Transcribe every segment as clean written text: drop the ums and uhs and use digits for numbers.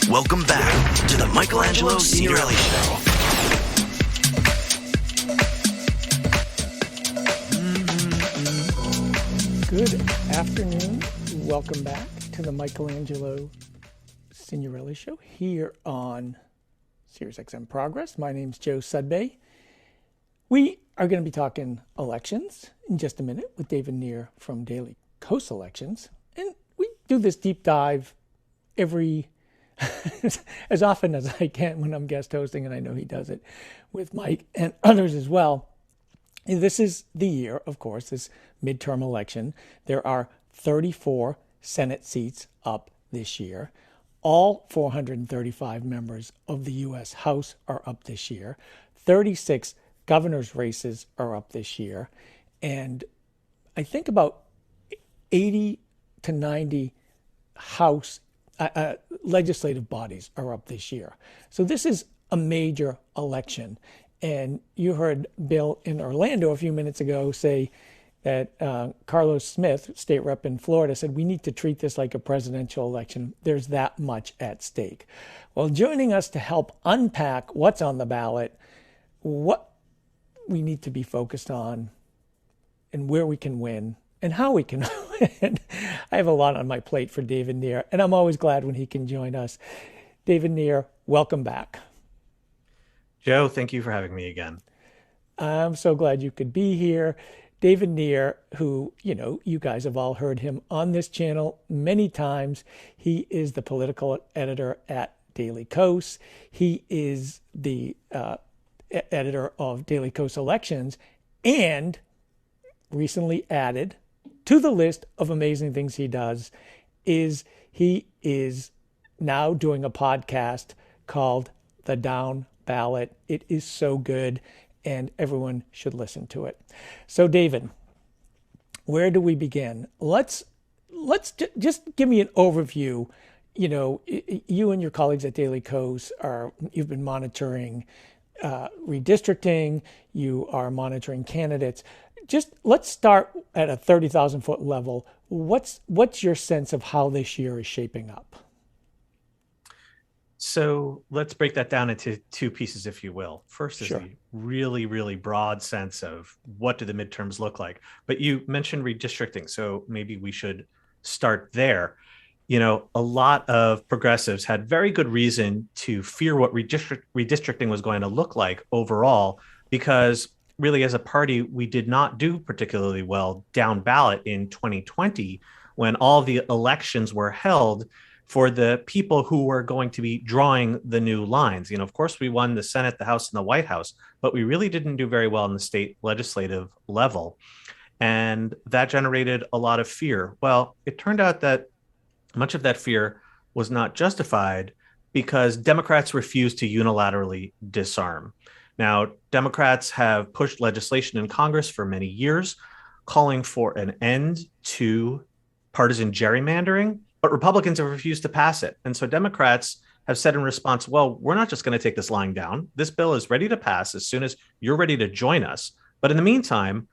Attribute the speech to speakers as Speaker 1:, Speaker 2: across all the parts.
Speaker 1: Welcome back to the Michelangelo Signorile Show.
Speaker 2: Good afternoon. Welcome back to the Michelangelo Signorile Show here on Sirius XM Progress. My name's Joe Sudbay. We are going to be talking elections in just a minute with David Neer from Daily Kos Elections. And we do this deep dive every as often as I can when I'm guest hosting, and I know he does it with Mike and others as well. And this is the year, of course, this midterm election. There are 34 Senate seats up this year. All 435 members of the U.S. House are up this year. 36 governor's races are up this year. And I think about 80 to 90 House legislative bodies are up this year. So this is a major election. And you heard Bill in Orlando a few minutes ago say that Carlos Smith, state rep in Florida, said we need to treat this like a presidential election. There's that much at stake. Well, joining us to help unpack what's on the ballot, what we need to be focused on, and where we can win, and how we can win. I have a lot on my plate for David Neer, and I'm always glad when he can join us. David Neer, welcome back.
Speaker 3: Joe, thank you for having me again.
Speaker 2: I'm so glad you could be here. David Neer, who, you guys have all heard him on this channel many times. He is the political editor at Daily Kos. He is the editor of Daily Kos Elections, and recently added to the list of amazing things he does is he is now doing a podcast called The Down Ballot. It is so good, and everyone should listen to it. So, David, where do we begin? Let's just give me an overview. You and your colleagues at Daily Kos you've been monitoring redistricting. You are monitoring candidates. Just let's start at a 30,000 foot level. What's your sense of how this year is shaping up?
Speaker 3: So let's break that down into two pieces, if you will. First is
Speaker 2: Sure.
Speaker 3: a really, really broad sense of what do the midterms look like. But you mentioned redistricting, so maybe we should start there. A lot of progressives had very good reason to fear what redistricting was going to look like overall, because really as a party, we did not do particularly well down ballot in 2020 when all the elections were held for the people who were going to be drawing the new lines. Of course, we won the Senate, the House, and the White House, but we really didn't do very well in the state legislative level. And that generated a lot of fear. Well, it turned out that much of that fear was not justified because Democrats refused to unilaterally disarm. Now, Democrats have pushed legislation in Congress for many years, calling for an end to partisan gerrymandering, but Republicans have refused to pass it. And so Democrats have said in response, well, we're not just going to take this lying down. This bill is ready to pass as soon as you're ready to join us. But in the meantime,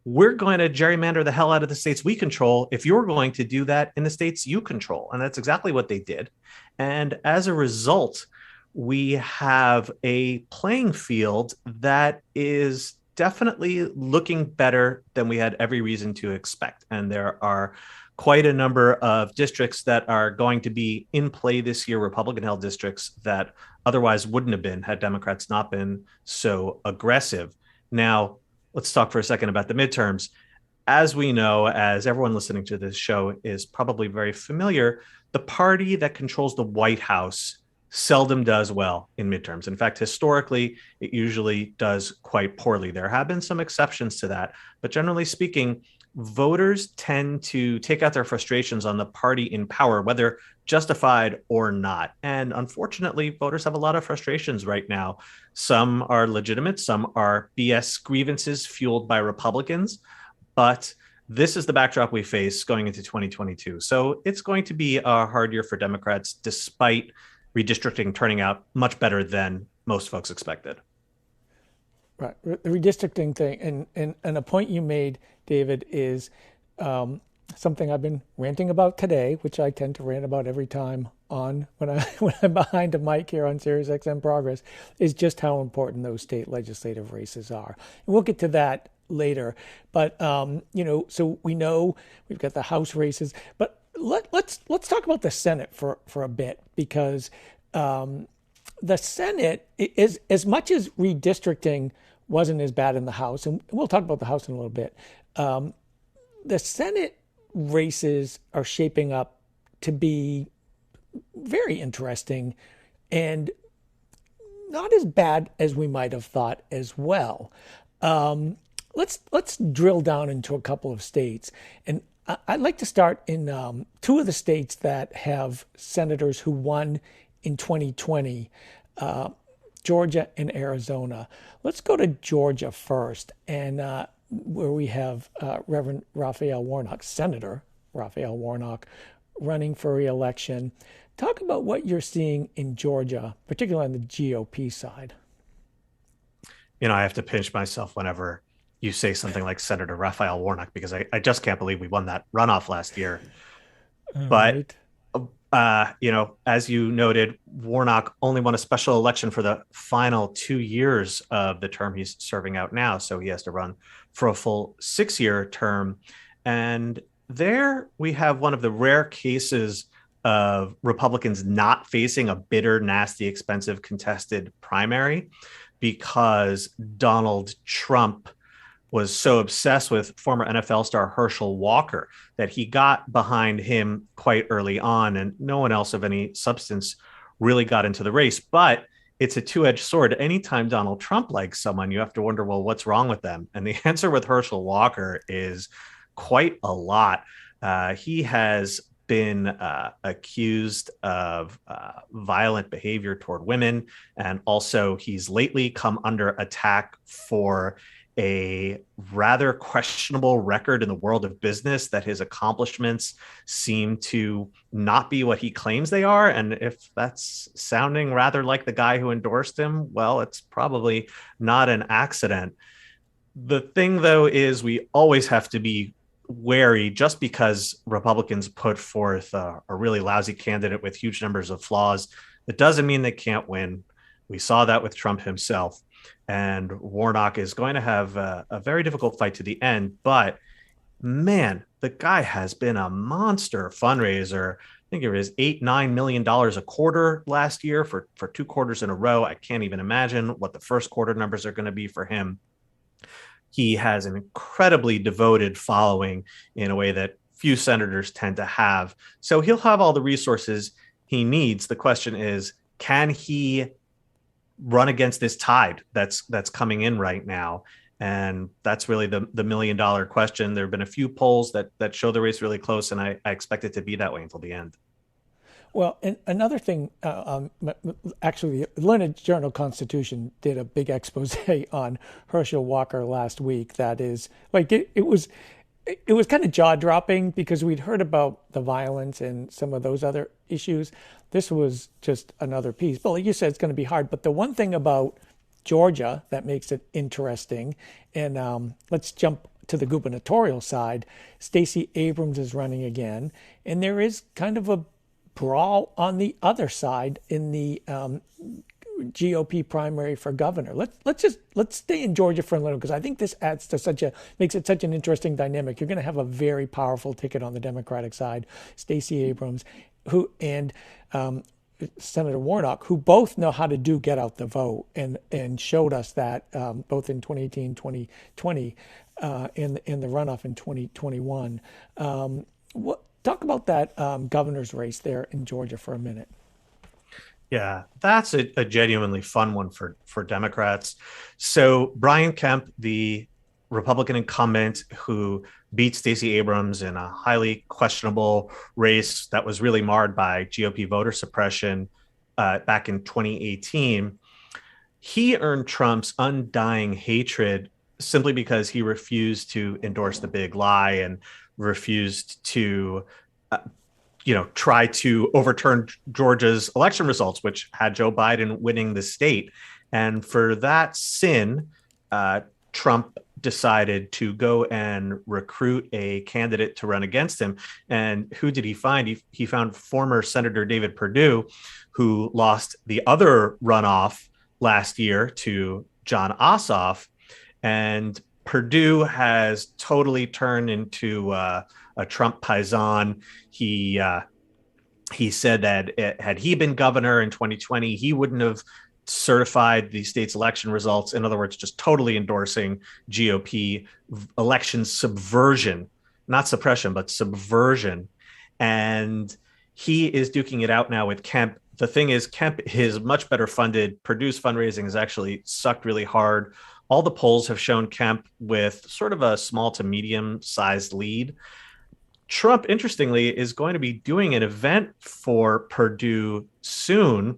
Speaker 3: we're going to gerrymander the hell out of the states we control if you're going to do that in the states you control. And that's exactly what they did. And as a result, we have a playing field that is definitely looking better than we had every reason to expect. And there are quite a number of districts that are going to be in play this year, Republican-held districts that otherwise wouldn't have been had Democrats not been so aggressive. Now, let's talk for a second about the midterms. As we know, as everyone listening to this show is probably very familiar, the party that controls the White House seldom does well in midterms. In fact, historically, it usually does quite poorly. There have been some exceptions to that, but generally speaking, voters tend to take out their frustrations on the party in power, whether justified or not. And unfortunately, voters have a lot of frustrations right now. Some are legitimate, some are BS grievances fueled by Republicans, but this is the backdrop we face going into 2022. So it's going to be a hard year for Democrats, despite redistricting turning out much better than most folks expected.
Speaker 2: Right. The redistricting thing, and a point you made, David, is something I've been ranting about today, which I tend to rant about every time on when I'm behind a mic here on Sirius XM Progress is just how important those state legislative races are. And we'll get to that later. But so we know we've got the House races, but let's talk about the Senate for a bit, because the Senate is, as much as redistricting wasn't as bad in the House, and we'll talk about the House in a little bit. The Senate races are shaping up to be very interesting and not as bad as we might have thought as well. Let's drill down into a couple of states, and I'd like to start in two of the states that have senators who won in 2020, Georgia and Arizona. Let's go to Georgia first, and where we have Reverend Raphael Warnock, Senator Raphael Warnock, running for re-election. Talk about what you're seeing in Georgia, particularly on the GOP side.
Speaker 3: I have to pinch myself whenever you say something like Senator Raphael Warnock, because I just can't believe we won that runoff last year. But, as you noted, Warnock only won a special election for the final 2 years of the term he's serving out now. So he has to run for a full 6-year term. And there we have one of the rare cases of Republicans not facing a bitter, nasty, expensive contested primary, because Donald Trump was so obsessed with former NFL star Herschel Walker that he got behind him quite early on, and no one else of any substance really got into the race. But it's a two-edged sword. Anytime Donald Trump likes someone, you have to wonder, well, what's wrong with them? And the answer with Herschel Walker is quite a lot. He has been accused of violent behavior toward women, and also he's lately come under attack for a rather questionable record in the world of business, that his accomplishments seem to not be what he claims they are. And if that's sounding rather like the guy who endorsed him, well, it's probably not an accident. The thing, though, is we always have to be wary. Just because Republicans put forth a really lousy candidate with huge numbers of flaws, it doesn't mean they can't win. We saw that with Trump himself. And Warnock is going to have a very difficult fight to the end. But man, the guy has been a monster fundraiser. I think it was $8-9 million a quarter last year for 2 quarters in a row. I can't even imagine what the first quarter numbers are going to be for him. He has an incredibly devoted following in a way that few senators tend to have. So he'll have all the resources he needs. The question is, can he run against this tide that's coming in right now? And that's really the $1 million question. There have been a few polls that show the race really close, and I expect it to be that way until the end.
Speaker 2: Well, and another thing, actually, the Atlanta Journal-Constitution did a big expose on Herschel Walker last week. That is, like, it was kind of jaw-dropping, because we'd heard about the violence and some of those other issues. This was just another piece. But like you said, it's going to be hard. But the one thing about Georgia that makes it interesting, and let's jump to the gubernatorial side. Stacey Abrams is running again, and there is kind of a brawl on the other side in the GOP primary for governor. Let's stay in Georgia for a little, because I think this adds to makes it such an interesting dynamic. You're going to have a very powerful ticket on the Democratic side, Stacey Abrams, who and Senator Warnock, who both know how to get out the vote, and showed us that both in 2018, 2020, in the runoff in 2021. Talk about that governor's race there in Georgia for a minute.
Speaker 3: Yeah, that's a genuinely fun one for Democrats. So Brian Kemp, the Republican incumbent who beat Stacey Abrams in a highly questionable race that was really marred by GOP voter suppression back in 2018, he earned Trump's undying hatred simply because he refused to endorse the big lie and refused to try to overturn Georgia's election results, which had Joe Biden winning the state. And for that sin, Trump decided to go and recruit a candidate to run against him. And who did he find? He found former Senator David Perdue, who lost the other runoff last year to John Ossoff. And Perdue has totally turned into a Trump paisan. He said that had he been governor in 2020, he wouldn't have certified the state's election results. In other words, just totally endorsing GOP election subversion, not suppression, but subversion. And he is duking it out now with Kemp. The thing is, Kemp is much better funded. Purdue's fundraising has actually sucked really hard. All the polls have shown Kemp with sort of a small to medium sized lead. Trump, interestingly, is going to be doing an event for Perdue soon.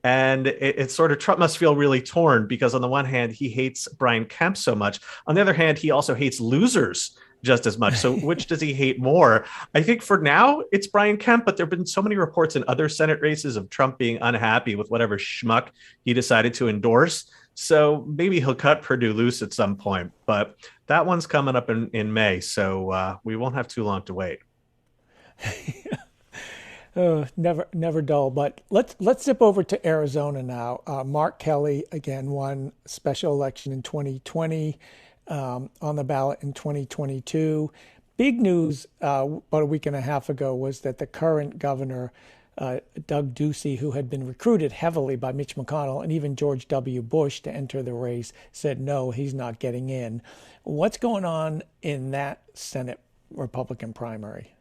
Speaker 3: And it's sort of, Trump must feel really torn because on the one hand, he hates Brian Kemp so much. On the other hand, he also hates losers just as much. So which does he hate more? I think for now, it's Brian Kemp, but there have been so many reports in other Senate races of Trump being unhappy with whatever schmuck he decided to endorse. So maybe he'll cut Perdue loose at some point, but that one's coming up in May. So we won't have too long to wait.
Speaker 2: Never dull. But let's zip over to Arizona now. Mark Kelly again won special election in 2020, on the ballot in 2022. Big news about a week and a half ago was that the current governor, Doug Ducey, who had been recruited heavily by Mitch McConnell and even George W. Bush to enter the race, said no, he's not getting in. What's going on in that Senate Republican primary?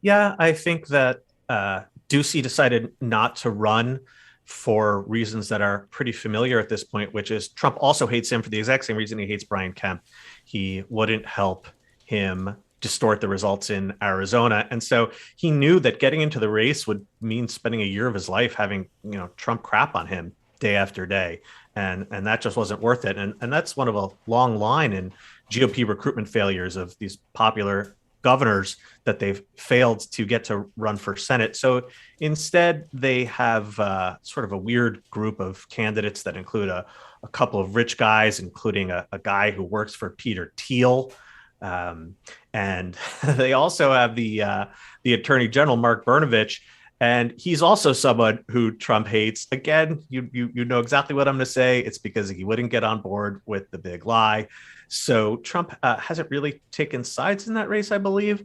Speaker 3: Yeah, I think that Ducey decided not to run for reasons that are pretty familiar at this point, which is Trump also hates him for the exact same reason he hates Brian Kemp. He wouldn't help him distort the results in Arizona. And so he knew that getting into the race would mean spending a year of his life having, Trump crap on him day after day. And that just wasn't worth it. And that's one of a long line in GOP recruitment failures of these popular governors that they've failed to get to run for Senate. So instead, they have sort of a weird group of candidates that include a couple of rich guys, including a guy who works for Peter Thiel. And they also have the Attorney General, Mark Brnovich, and he's also someone who Trump hates. Again, you know exactly what I'm going to say. It's because he wouldn't get on board with the big lie. So Trump hasn't really taken sides in that race, I believe.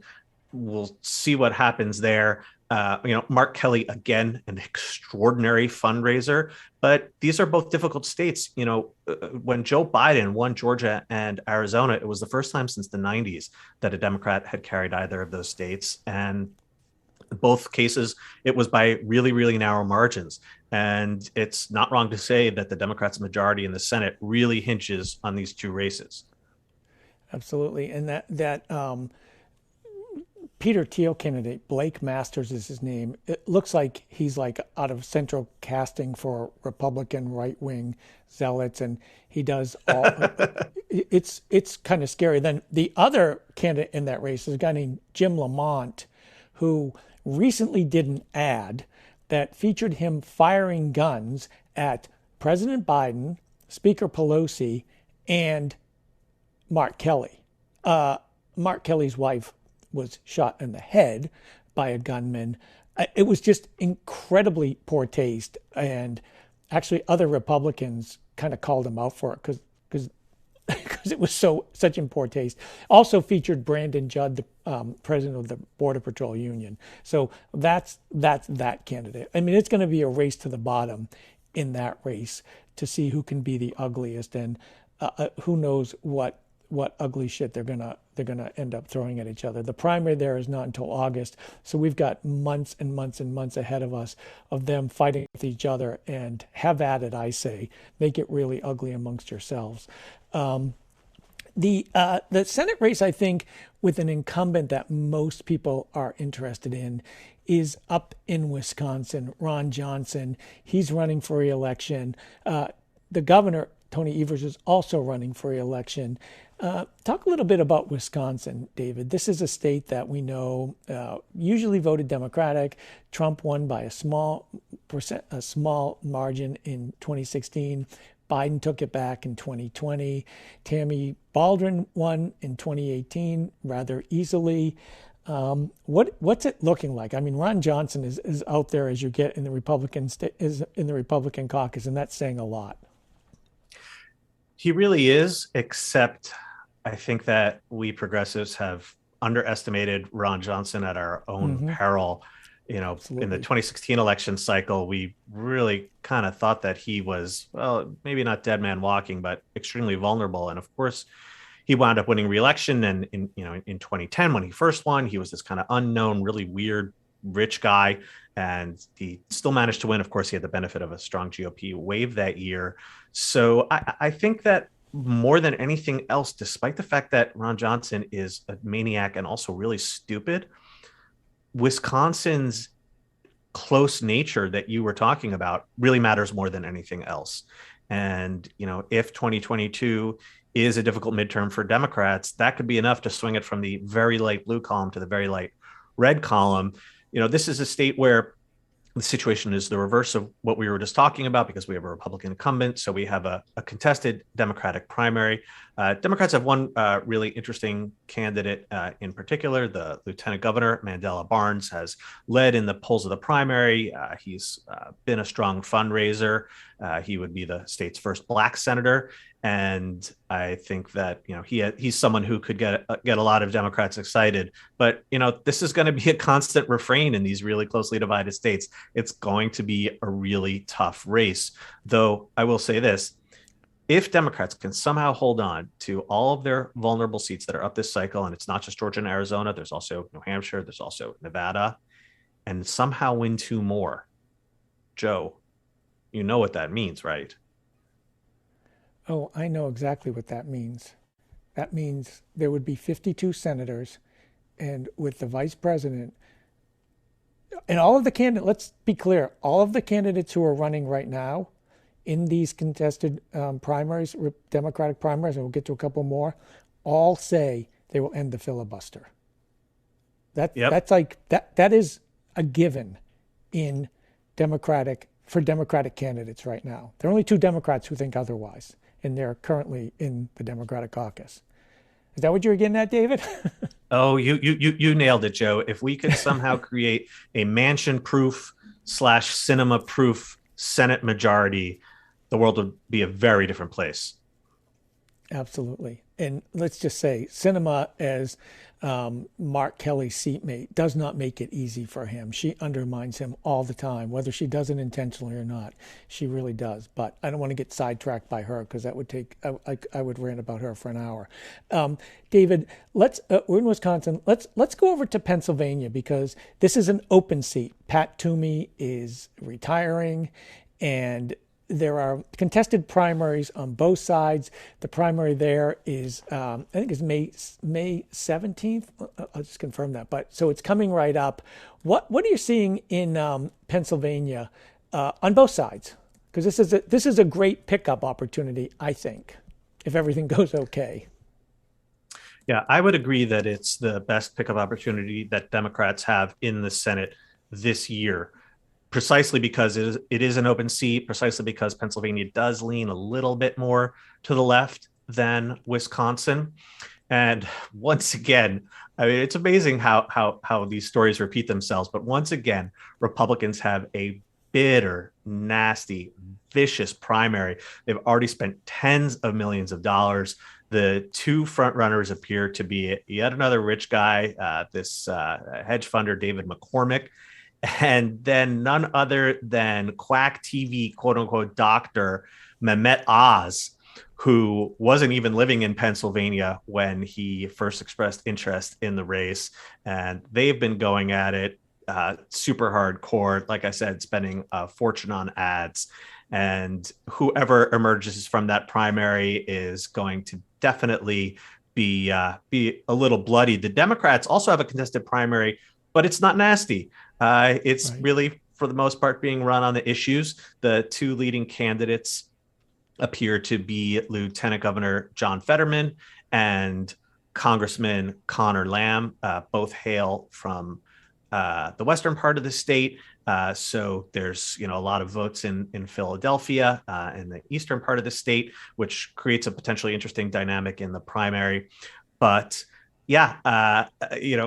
Speaker 3: We'll see what happens there. Mark Kelly, again, an extraordinary fundraiser, but these are both difficult states. When Joe Biden won Georgia and Arizona, it was the first time since the 90s that a Democrat had carried either of those states. And in both cases, it was by really, really narrow margins. And it's not wrong to say that the Democrats' majority in the Senate really hinges on these two races.
Speaker 2: Absolutely. And that Peter Thiel candidate, Blake Masters is his name. It looks like he's like out of central casting for Republican right-wing zealots, and he does all. It's kind of scary. Then the other candidate in that race is a guy named Jim Lamont, who recently did an ad that featured him firing guns at President Biden, Speaker Pelosi, and Mark Kelly. Mark Kelly's wife was shot in the head by a gunman. It was just incredibly poor taste. And actually other Republicans kind of called him out for it because it was such in poor taste. Also featured Brandon Judd, the president of the Border Patrol Union. So that's that candidate. I mean, it's going to be a race to the bottom in that race to see who can be the ugliest, and who knows what ugly shit they're gonna end up throwing at each other. The primary there is not until August, so we've got months and months and months ahead of us of them fighting with each other. And have at it, I say. Make it really ugly amongst yourselves. The Senate race, I think, with an incumbent that most people are interested in, is up in Wisconsin. Ron Johnson, he's running for re-election. The governor, Tony Evers, is also running for re-election. Talk a little bit about Wisconsin, David. This is a state that we know usually voted Democratic. Trump won by a small margin in 2016. Biden took it back in 2020. Tammy Baldwin won in 2018 rather easily. What's it looking like? I mean, Ron Johnson is out there as you get in the Republican caucus, and that's saying a lot.
Speaker 3: He really is, except I think that we progressives have underestimated Ron Johnson at our own peril.
Speaker 2: Absolutely.
Speaker 3: In the 2016 election cycle, we really kind of thought that he was, well, maybe not dead man walking, but extremely vulnerable. And of course, he wound up winning re-election. And in 2010, when he first won, he was this kind of unknown, really weird, rich guy. And he still managed to win. Of course, he had the benefit of a strong GOP wave that year. So I think that more than anything else, despite the fact that Ron Johnson is a maniac and also really stupid, Wisconsin's close nature that you were talking about really matters more than anything else. And, if 2022 is a difficult midterm for Democrats, that could be enough to swing it from the very light blue column to the very light red column. This is a state where the situation is the reverse of what we were just talking about, because we have a Republican incumbent. So we have a contested Democratic primary. Democrats have one really interesting candidate in particular. The Lieutenant Governor, Mandela Barnes, has led in the polls of the primary. He's been a strong fundraiser. He would be the state's first Black senator. And I think that, he's someone who could get a lot of Democrats excited. But, this is going to be a constant refrain in these really closely divided states. It's going to be a really tough race. Though I will say this, if Democrats can somehow hold on to all of their vulnerable seats that are up this cycle, and it's not just Georgia and Arizona, there's also New Hampshire, there's also Nevada, and somehow win 2 more, Joe, you know what that means, right?
Speaker 2: Oh, I know exactly what that means. That means there would be 52 senators, and with the vice president, and all of the candidates, let's be clear, all of the candidates who are running right now in these contested primaries, Democratic primaries, and we'll get to a couple more, all say they will end the filibuster. That's like, that is a given in for Democratic candidates right now. There are only 2 Democrats who think otherwise, and they're currently in the Democratic caucus. Is that what you're getting at, David?
Speaker 3: Oh, you nailed it, Joe. If we could somehow create a mansion-proof / cinema-proof Senate majority, the world would be a very different place.
Speaker 2: Absolutely. And let's just say Sinema, as Mark Kelly's seatmate, does not make it easy for him. She undermines him all the time, whether she does it intentionally or not. She really does. But I don't want to get sidetracked by her, because that would take, I would rant about her for an hour. David, we're in Wisconsin. Let's go over to Pennsylvania, because this is an open seat. Pat Toomey is retiring, and there are contested primaries on both sides. The primary there is, I think it's May 17th. I'll just confirm that. But so it's coming right up. What are you seeing in Pennsylvania on both sides? Because this is a great pickup opportunity, I think, if everything goes okay.
Speaker 3: Yeah, I would agree that it's the best pickup opportunity that Democrats have in the Senate this year, precisely because it is an open seat, precisely because Pennsylvania does lean a little bit more to the left than Wisconsin. And once again, I mean, it's amazing how these stories repeat themselves. But once again, Republicans have a bitter, nasty, vicious primary. They've already spent tens of millions of dollars. The 2 front runners appear to be yet another rich guy, this hedge funder, David McCormick, and then none other than quack TV, quote unquote, doctor Mehmet Oz, who wasn't even living in Pennsylvania when he first expressed interest in the race. And they've been going at it super hardcore, like I said, spending a fortune on ads. And whoever emerges from that primary is going to definitely be a little bloody. The Democrats also have a contested primary, but it's not nasty. It's right. Really, for the most part, being run on the issues. The 2 leading candidates appear to be Lieutenant Governor John Fetterman and Congressman Connor Lamb. Both hail from the western part of the state. So there's a lot of votes in Philadelphia in the eastern part of the state, which creates a potentially interesting dynamic in the primary. But yeah,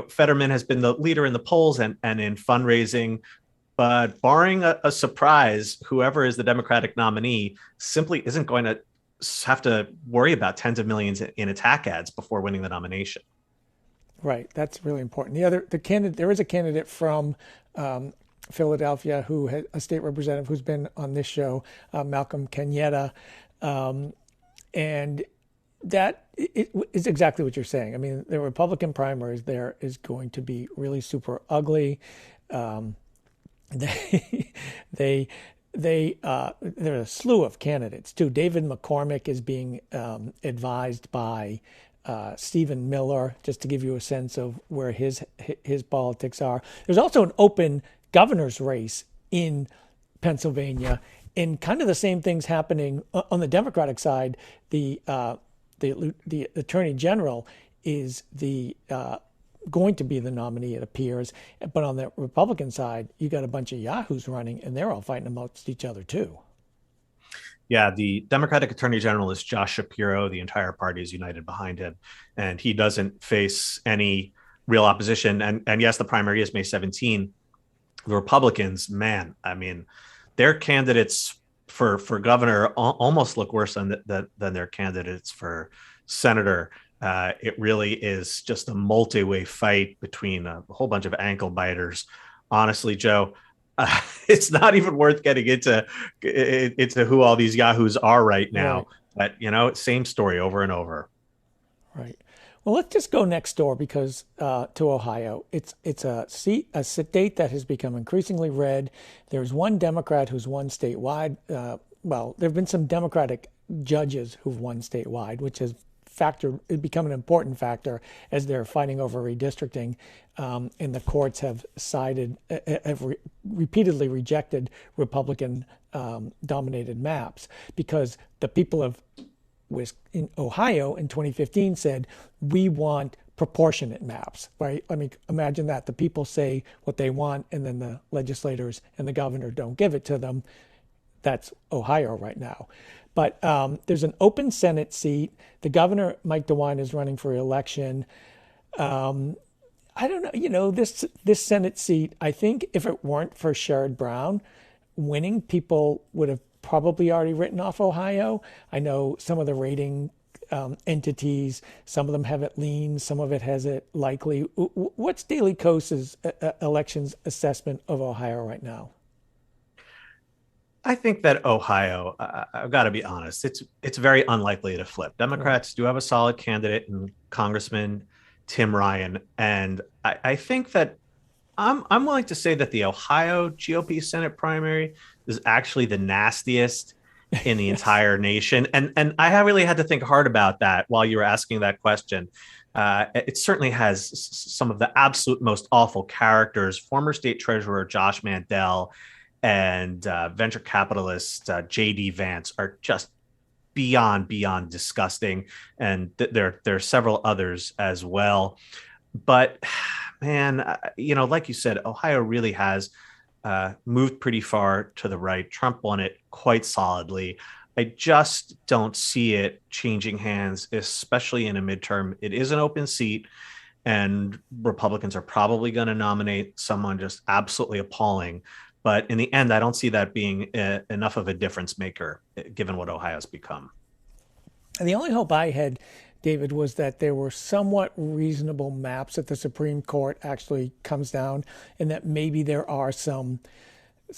Speaker 3: Fetterman has been the leader in the polls and in fundraising. But barring a surprise, whoever is the Democratic nominee simply isn't going to have to worry about tens of millions in attack ads before winning the nomination.
Speaker 2: Right, that's really important. There is a candidate from Philadelphia who had a state representative who's been on this show, Malcolm Kenyatta, and that is exactly what you're saying. I mean, the Republican primaries there is going to be really super ugly. There are a slew of candidates too. David McCormick is being advised by Stephen Miller, just to give you a sense of where his politics are. There's also an open governor's race in Pennsylvania, and kind of the same things happening on the Democratic side. The Attorney General is going to be the nominee, it appears. But on the Republican side, you got a bunch of yahoos running, and they're all fighting amongst each other too.
Speaker 3: Yeah, the Democratic Attorney General is Josh Shapiro. The entire party is united behind him, and he doesn't face any real opposition. And yes, the primary is May 17. The Republicans, man, I mean, their candidates for governor almost look worse than their candidates for senator. It really is just a multi-way fight between a whole bunch of ankle biters. Honestly, Joe, it's not even worth getting into who all these yahoos are right now. Right. But same story over and over.
Speaker 2: Right. Well, let's just go next door because to Ohio, it's a state that has become increasingly red. There's one Democrat who's won statewide. There have been some Democratic judges who've won statewide, which has become an important factor as they're fighting over redistricting, and the courts have repeatedly rejected Republican dominated maps because the people of in Ohio in 2015 said, we want proportionate maps, right? I mean, imagine that. The people say what they want, and then the legislators and the governor don't give it to them. That's Ohio right now. But there's an open Senate seat. The governor, Mike DeWine, is running for election. I don't know, this Senate seat, I think if it weren't for Sherrod Brown winning, people would have probably already written off Ohio. I know some of the rating entities, some of them have it lean, some of it has it likely. What's Daily Kos's elections assessment of Ohio right now?
Speaker 3: I think that Ohio, I've got to be honest, it's very unlikely to flip. Democrats do have a solid candidate in Congressman Tim Ryan, and I think that I'm willing to say that the Ohio GOP Senate primary is actually the nastiest in the entire nation, and I really had to think hard about that while you were asking that question. It certainly has some of the absolute most awful characters. Former state treasurer Josh Mandel and venture capitalist J.D. Vance are just beyond disgusting, and there are several others as well. But man, like you said, Ohio really has moved pretty far to the right. Trump won it quite solidly. I just don't see it changing hands, especially in a midterm. It is an open seat, and Republicans are probably going to nominate someone just absolutely appalling. But in the end, I don't see that being enough of a difference maker, given what Ohio's become.
Speaker 2: And the only hope I had, David, was that there were somewhat reasonable maps that the Supreme Court actually comes down, and that maybe there are some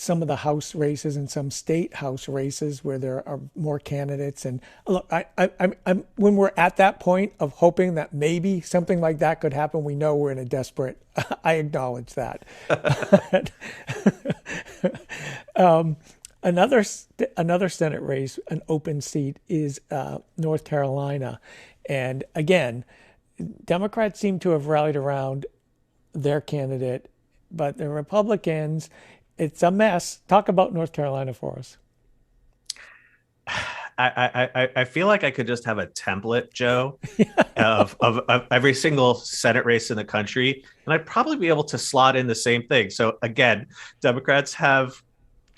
Speaker 2: of the House races and some state House races where there are more candidates. And look, I'm when we're at that point of hoping that maybe something like that could happen, we know we're in a desperate. I acknowledge that. Another Senate race, an open seat, is North Carolina. And again, Democrats seem to have rallied around their candidate, but the Republicans, it's a mess. Talk about North Carolina for us.
Speaker 3: I feel like I could just have a template, Joe, of every single Senate race in the country, and I'd probably be able to slot in the same thing. So again, Democrats have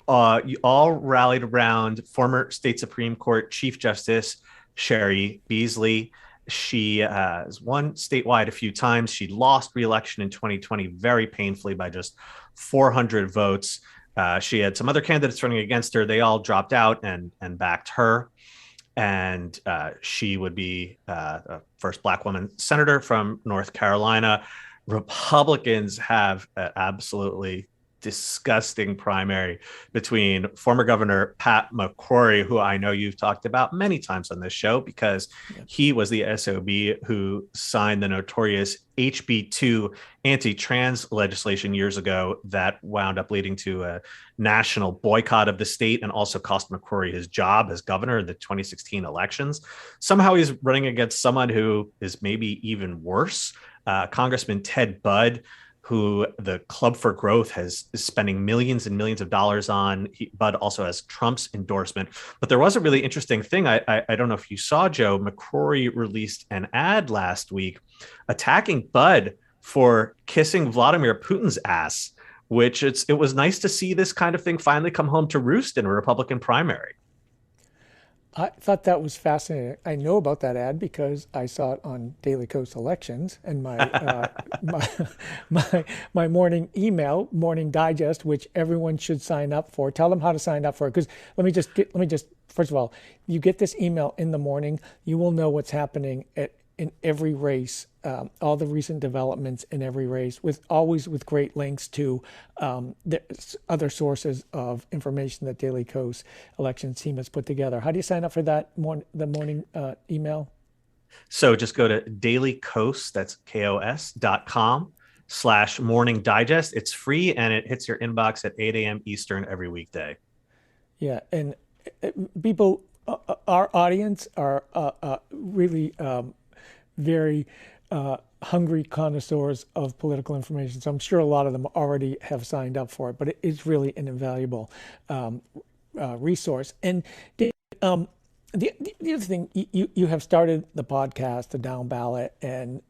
Speaker 3: you all rallied around former state Supreme Court Chief Justice Sherry Beasley. She has won statewide a few times. She lost re-election in 2020 very painfully by just 400 votes. She had some other candidates running against her. They all dropped out and backed her. And she would be the first Black woman senator from North Carolina. Republicans have absolutely disgusting primary between former Governor Pat McCrory, who I know you've talked about many times on this show because he was the SOB who signed the notorious HB2 anti-trans legislation years ago that wound up leading to a national boycott of the state and also cost McCrory his job as governor in the 2016 elections. Somehow he's running against someone who is maybe even worse, Congressman Ted Budd, who the Club for Growth is spending millions and millions of dollars on. Bud also has Trump's endorsement. But there was a really interesting thing. I don't know if you saw, Joe, McCrory released an ad last week attacking Bud for kissing Vladimir Putin's ass, which it was nice to see this kind of thing finally come home to roost in a Republican primary.
Speaker 2: I thought that was fascinating. I know about that ad because I saw it on Daily Kos Elections and my my morning email, Morning Digest, which everyone should sign up for. Tell them how to sign up for it. Because let me just first of all, you get this email in the morning, you will know what's happening in every race, all the recent developments in every race, always with great links to the other sources of information that Daily Kos Elections team has put together. How do you sign up for that the morning email?
Speaker 3: So just go to dailykos, that's KOS.com/morning digest. It's free and it hits your inbox at 8 a.m. Eastern every weekday.
Speaker 2: Yeah, and people, our audience are really very hungry connoisseurs of political information. So I'm sure a lot of them already have signed up for it, but it is really an invaluable resource. And the other thing, you have started the podcast, The Down Ballot, and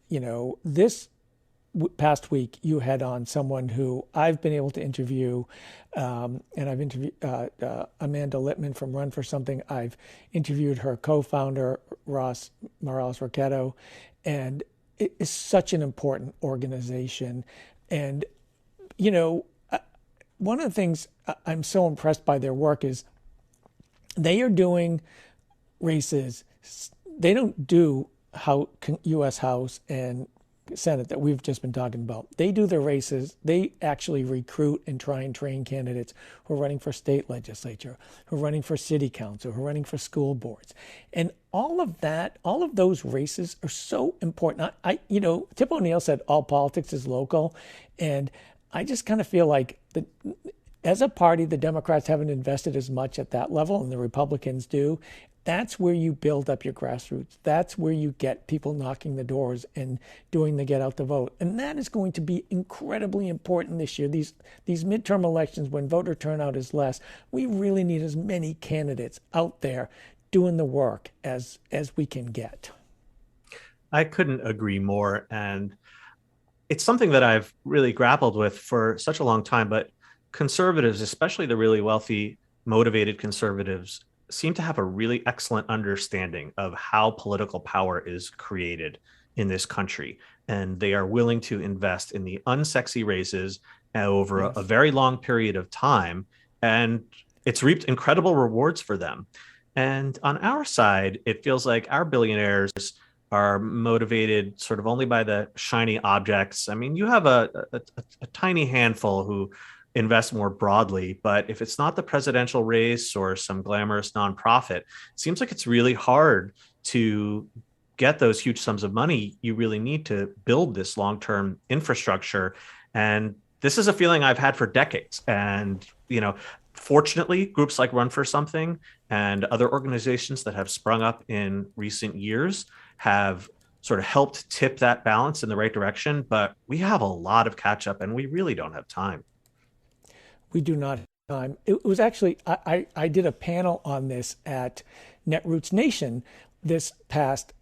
Speaker 2: this past week you had on someone who I've been able to interview, and I've interviewed Amanda Littman from Run for Something. I've interviewed her co-founder, Ross Morales-Roquetto, and it is such an important organization. And, one of the things I'm so impressed by their work is they are doing races. They don't do U.S. House and Senate that we've just been talking about. They do the races. They actually recruit and try and train candidates who are running for state legislature, who are running for city council, who are running for school boards. And all of those races are so important. Tip O'Neill said all politics is local. And I just kind of feel like as a party, the Democrats haven't invested as much at that level, and the Republicans do. That's where you build up your grassroots. That's where you get people knocking the doors and doing the get out the vote. And that is going to be incredibly important this year. These midterm elections, when voter turnout is less, we really need as many candidates out there doing the work as we can get.
Speaker 3: I couldn't agree more. And it's something that I've really grappled with for such a long time, but conservatives, especially the really wealthy, motivated conservatives, seem to have a really excellent understanding of how political power is created in this country. And they are willing to invest in the unsexy races over a very long period of time. And it's reaped incredible rewards for them. And on our side, it feels like our billionaires are motivated sort of only by the shiny objects. I mean, you have a tiny handful who invest more broadly, but if it's not the presidential race or some glamorous nonprofit, it seems like it's really hard to get those huge sums of money. You really need to build this long-term infrastructure. And this is a feeling I've had for decades. And, fortunately, groups like Run for Something and other organizations that have sprung up in recent years have sort of helped tip that balance in the right direction. But we have a lot of catch up and we really don't have time.
Speaker 2: We do not time. It was actually, I did a panel on this at Netroots Nation this past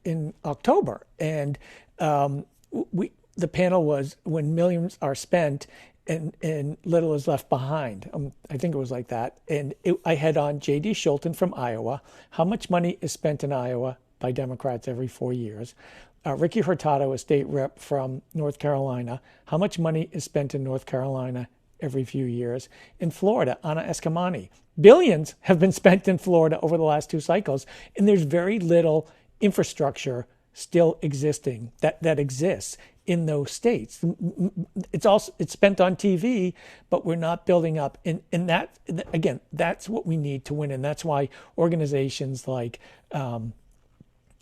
Speaker 2: in October. And the panel was when millions are spent and little is left behind. I think it was like that. And I had on J.D. Schulten from Iowa. How much money is spent in Iowa by Democrats every 4 years? Ricky Hurtado, a state rep from North Carolina. How much money is spent in North Carolina every few years? In Florida, Anna Eskamani. Billions have been spent in Florida over the last 2 cycles, and there's very little infrastructure still existing that exists in those states. It's spent on TV, but we're not building up. And that, again, that's what we need to win. And that's why organizations like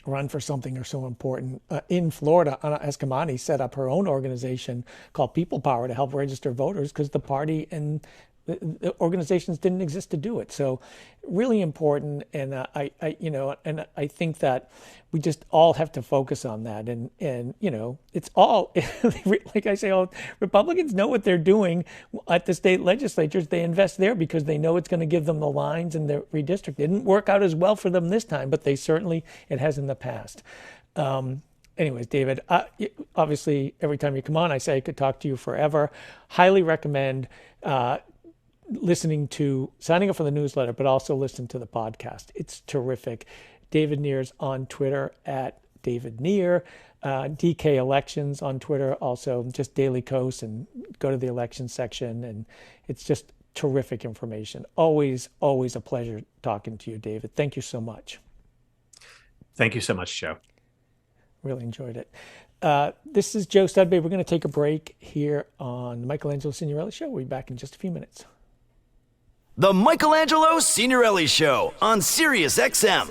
Speaker 2: Run for Something are so important. In Florida, Anna Eskamani set up her own organization called People Power to help register voters because the party and the organizations didn't exist to do it. So really important. And I think that we just all have to focus on that. And it's all, like I say, Republicans know what they're doing at the state legislatures. They invest there because they know it's going to give them the lines and the redistrict. It didn't work out as well for them this time, but it has in the past. Anyways, David, obviously every time you come on, I say I could talk to you forever. Highly recommend signing up for the newsletter, but also listen to the podcast. It's terrific. David Neer's on Twitter at David Neer, DK Elections on Twitter, also just Daily Kos, and go to the elections section. And it's just terrific information. Always a pleasure talking to you, David. Thank you so much.
Speaker 3: Thank you so much, Joe.
Speaker 2: Really enjoyed it. This is Joe Sudbay. We're going to take a break here on the Michelangelo Signorile Show. We'll be back in just a few minutes.
Speaker 1: The Michelangelo Signorile Show on Sirius XM.